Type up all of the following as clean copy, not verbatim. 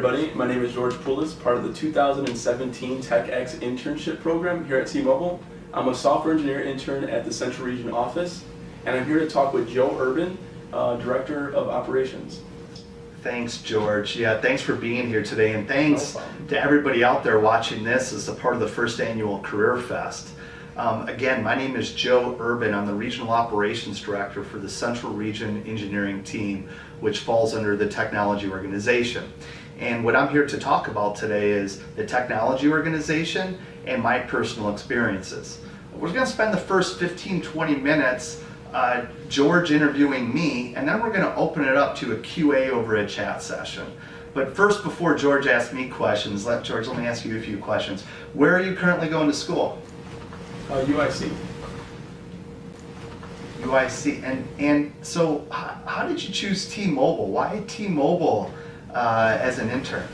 everybody. My name is George Poulis, part of the 2017 TechX internship program here at T-Mobile. I'm a software engineer intern at the Central Region office, and I'm here to talk with Joe Urban, Director of Operations. Thanks, George. Yeah, thanks for being here today, and thanks to everybody out there watching this as a part of the first annual CareerFest. Again, my name is Joe Urban. I'm the Regional Operations Director for the Central Region Engineering team, which falls under the Technology Organization. And what I'm here to talk about today is the Technology Organization and my personal experiences. We're going to spend the first 15-20 minutes George interviewing me, and then we're going to open it up to a QA over a chat session. But first, before George asks me questions, George, let me ask you a few questions. Where are you currently going to school? UIC. UIC, and so how did you choose T-Mobile? Why T-Mobile as an intern?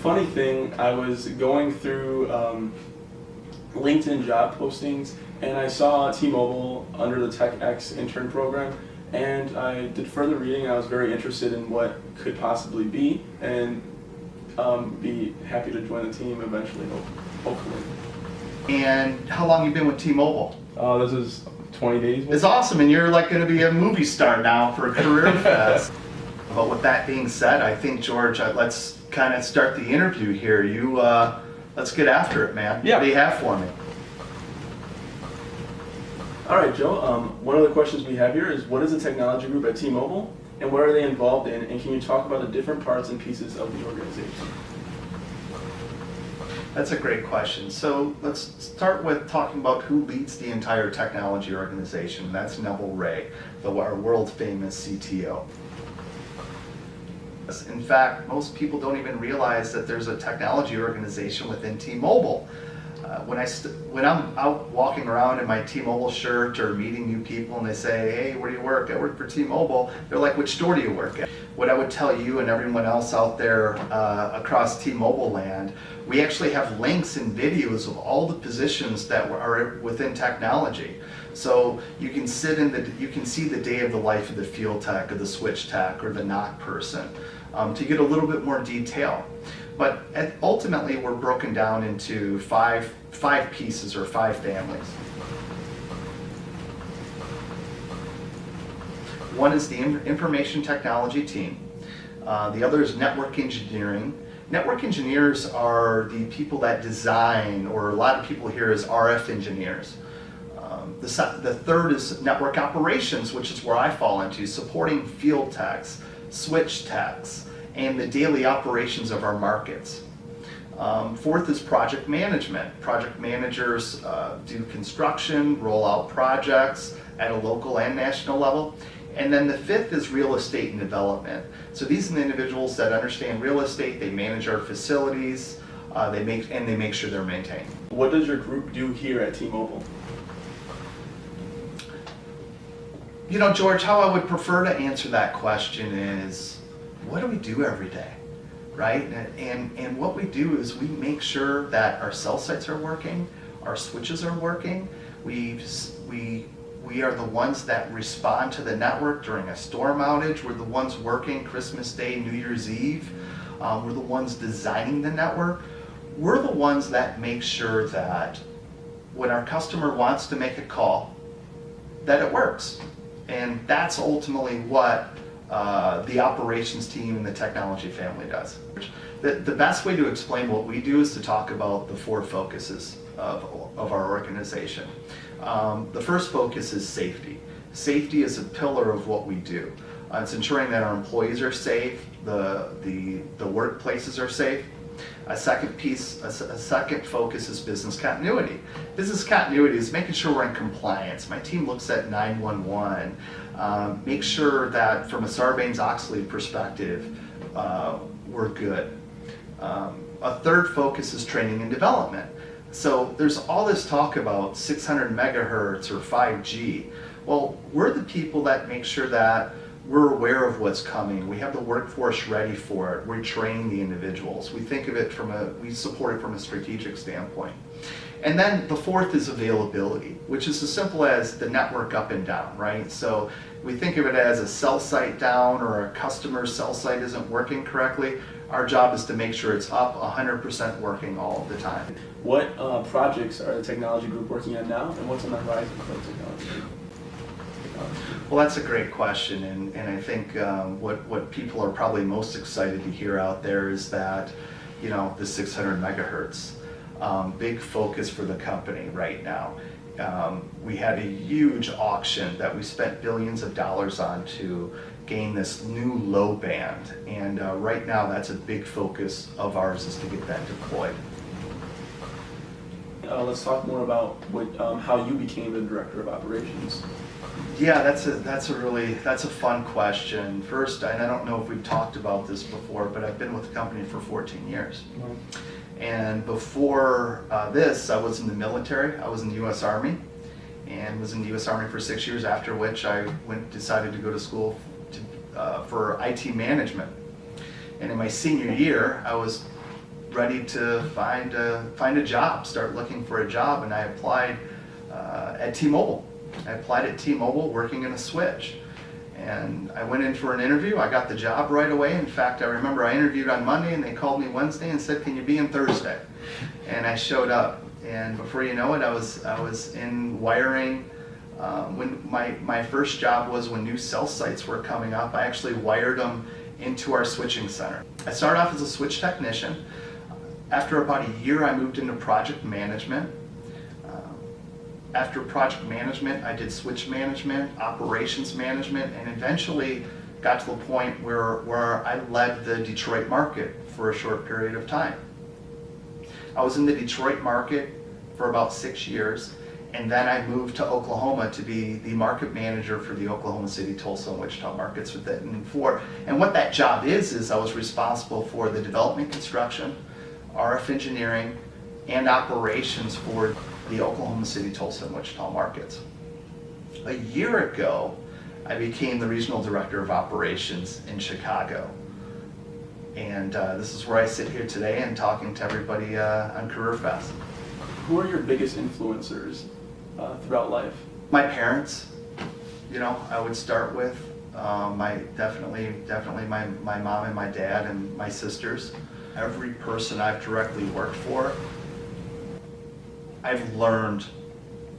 Funny thing, I was going through LinkedIn job postings, and I saw T-Mobile under the TechX intern program, and I did further reading. I was very interested in what could possibly be, and be happy to join the team eventually, hopefully. And how long you been with T-Mobile? This is 20 days. It's awesome, and you're like going to be a movie star now for CareerFest. But with that being said, I think, George, let's kind of start the interview here. Let's get after it, man. Yeah. What do you have for me? All right, Joe. One of the questions we have here is, what is the technology group at T-Mobile, and what are they involved in? And can you talk about the different parts and pieces of the organization? That's a great question. So let's start with talking about who leads the entire technology organization. That's Neville Ray, our world-famous CTO. In fact, most people don't even realize that there's a technology organization within T-Mobile. When I'm out walking around in my T-Mobile shirt or meeting new people and they say, hey, where do you work? I work for T-Mobile. They're like, which store do you work at? What I would tell you and everyone else out there across T-Mobile land, we actually have links and videos of all the positions that are within technology. So you can see the day of the life of the field tech or the switch tech or the NOC person to get a little bit more detail. But ultimately, we're broken down into five pieces or five families. One is the information technology team. The other is network engineering. Network engineers are the people that design, or a lot of people here is RF engineers. The third is network operations, which is where I fall into, supporting field techs, switch techs, and the daily operations of our markets. Fourth is project management. Project managers do construction, roll out projects at a local and national level. And then the fifth is real estate and development. So these are the individuals that understand real estate, they manage our facilities, they make sure they're maintained. What does your group do here at T-Mobile? You know, George, how I would prefer to answer that question is, what do we do every day, right? And what we do is we make sure that our cell sites are working, our switches are working. We are the ones that respond to the network during a storm outage. We're the ones working Christmas Day, New Year's Eve. We're the ones designing the network. We're the ones that make sure that when our customer wants to make a call, that it works. And that's ultimately what the operations team and the technology family does. The best way to explain what we do is to talk about the four focuses of our organization. The first focus is safety. Safety is a pillar of what we do. It's ensuring that our employees are safe, the workplaces are safe. A second focus is business continuity. Business continuity is making sure we're in compliance. My team looks at 911, make sure that from a Sarbanes-Oxley perspective, we're good. A third focus is training and development. So there's all this talk about 600 megahertz or 5G. Well, we're the people that make sure that we're aware of what's coming. We have the workforce ready for it. We train the individuals. We think of it we support it from a strategic standpoint. And then the fourth is availability, which is as simple as the network up and down, right? So we think of it as a cell site down or a customer's cell site isn't working correctly. Our job is to make sure it's up 100% working all of the time. What projects are the technology group working on now, and what's on the horizon for the technology group? Well, that's a great question, and I think what people are probably most excited to hear out there is that, the 600 megahertz, big focus for the company right now. We had a huge auction that we spent billions of dollars on to gain this new low band, and right now that's a big focus of ours, is to get that deployed. Let's talk more about how you became the director of operations. Yeah, that's a fun question. First, and I don't know if we've talked about this before, but I've been with the company for 14 years. And before this, I was in the military. I was in the U.S. Army, and was in the U.S. Army for 6 years, after which I decided to go to school for IT management. And in my senior year, I was ready to find a job, start looking for a job, and I applied at T-Mobile. I applied at T-Mobile working in a switch. And I went in for an interview. I got the job right away. In fact, I remember I interviewed on Monday and they called me Wednesday and said, "Can you be in Thursday?" And I showed up. And before you know it, I was in wiring. When my first job was when new cell sites were coming up, I actually wired them into our switching center. I started off as a switch technician. After about a year, I moved into project management. After project management, I did switch management, operations management, and eventually got to the point where I led the Detroit market for a short period of time. I was in the Detroit market for about 6 years, and then I moved to Oklahoma to be the market manager for the Oklahoma City, Tulsa, and Wichita markets. And what that job is I was responsible for the development, construction, RF engineering, and operations for the Oklahoma City, Tulsa, and Wichita markets. A year ago, I became the regional director of operations in Chicago. And this is where I sit here today and talking to everybody on CareerFest. Who are your biggest influencers throughout life? My parents, I would start with. Definitely my mom and my dad and my sisters. Every person I've directly worked for, I've learned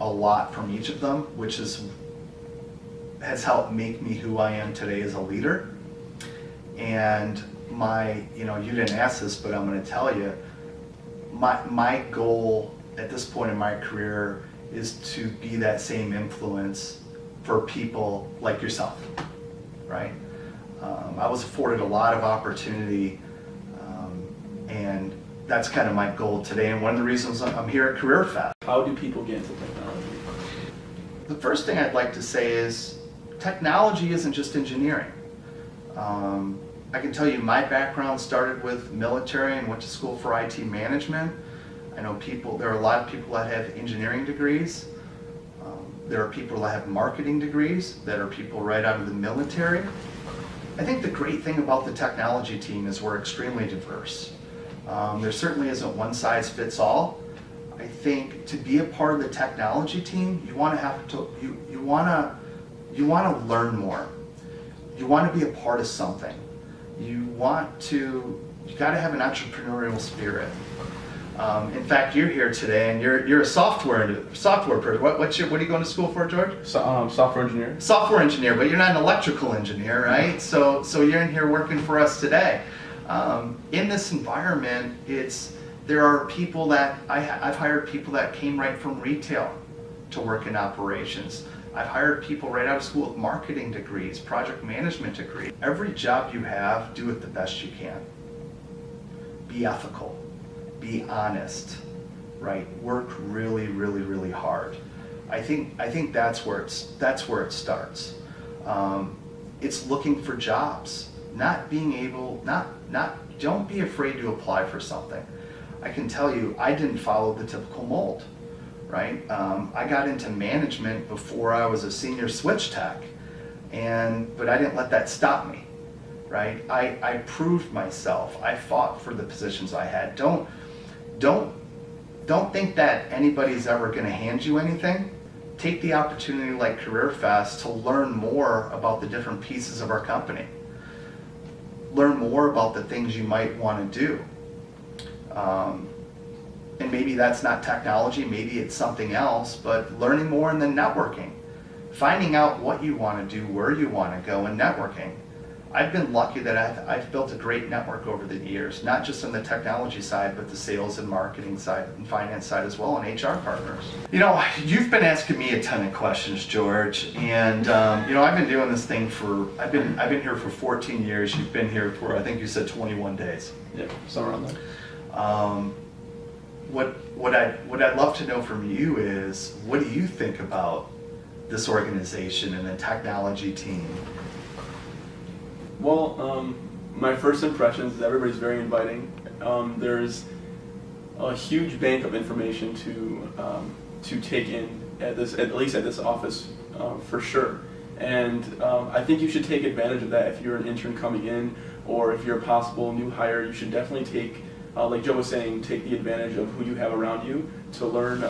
a lot from each of them, which has helped make me who I am today as a leader. And you didn't ask this, but I'm going to tell you, my goal at this point in my career is to be that same influence for people like yourself, right? I was afforded a lot of opportunity, and that's kind of my goal today, and one of the reasons I'm here at CareerFest. How do people get into technology? The first thing I'd like to say is technology isn't just engineering. I can tell you my background started with military and went to school for IT management. I know there are a lot of people that have engineering degrees. There are people that have marketing degrees, that are people right out of the military. I think the great thing about the technology team is we're extremely diverse. There certainly isn't one size fits all. I think to be a part of the technology team, you want to learn more. You want to be a part of something. You got to have an entrepreneurial spirit. In fact, you're here today, and you're a software person. What are you going to school for, George? Software engineer. Software engineer, but you're not an electrical engineer, right? So you're in here working for us today. In this environment, there are people that I've hired people that came right from retail to work in operations. I've hired people right out of school with marketing degrees, project management degrees. Every job you have, do it the best you can. Be ethical, be honest, right? Work really, really, really hard. I think that's where it starts. It's looking for jobs, don't be afraid to apply for something. I can tell you, I didn't follow the typical mold, right? I got into management before I was a senior switch tech, but I didn't let that stop me, right? I proved myself. I fought for the positions I had. Don't think that anybody's ever going to hand you anything. Take the opportunity like CareerFest to learn more about the different pieces of our company. Learn more about the things you might want to do. And maybe that's not technology, maybe it's something else, but learning more and then networking. Finding out what you want to do, where you want to go, and networking. I've been lucky that I've built a great network over the years, not just on the technology side, but the sales and marketing side and finance side as well, and HR partners. You know, you've been asking me a ton of questions, George, and you know, I've been doing this thing I've been here for 14 years. You've been here for, I think you said 21 days. Yeah, somewhere around there. What I'd love to know from you is, what do you think about this organization and the technology team? Well, my first impressions is everybody's very inviting. There's a huge bank of information to take in at least at this office, for sure. And I think you should take advantage of that if you're an intern coming in, or if you're a possible new hire. You should definitely take, like Joe was saying, take the advantage of who you have around you to learn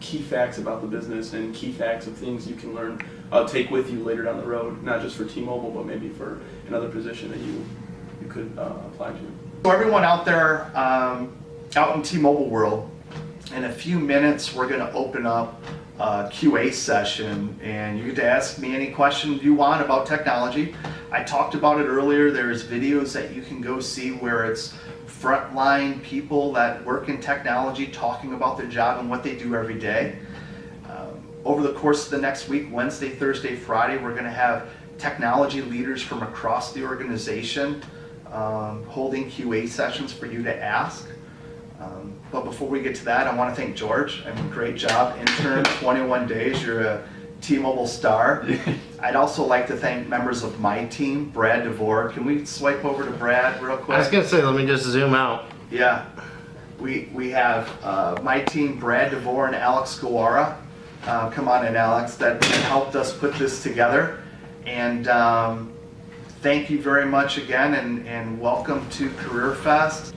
key facts about the business and key facts of things you can learn, take with you later down the road, not just for T-Mobile, but maybe for another position that you could apply to. So everyone out there, out in T-Mobile world, in a few minutes we're going to open up a QA session, and you get to ask me any questions you want about technology. I talked about it earlier. There's videos that you can go see where it's frontline people that work in technology talking about their job and what they do every day. Over the course of the next week, Wednesday, Thursday, Friday, we're going to have technology leaders from across the organization holding QA sessions for you to ask. But before we get to that, I want to thank George. I mean, great job, intern, 21 days. You're a T-Mobile star. I'd also like to thank members of my team, Brad DeVore. Can we swipe over to Brad real quick? I was going to say, let me just zoom out. Yeah. We have my team, Brad DeVore and Alex Guara. Come on in, Alex, that helped us put this together. And thank you very much again, and welcome to CareerFest.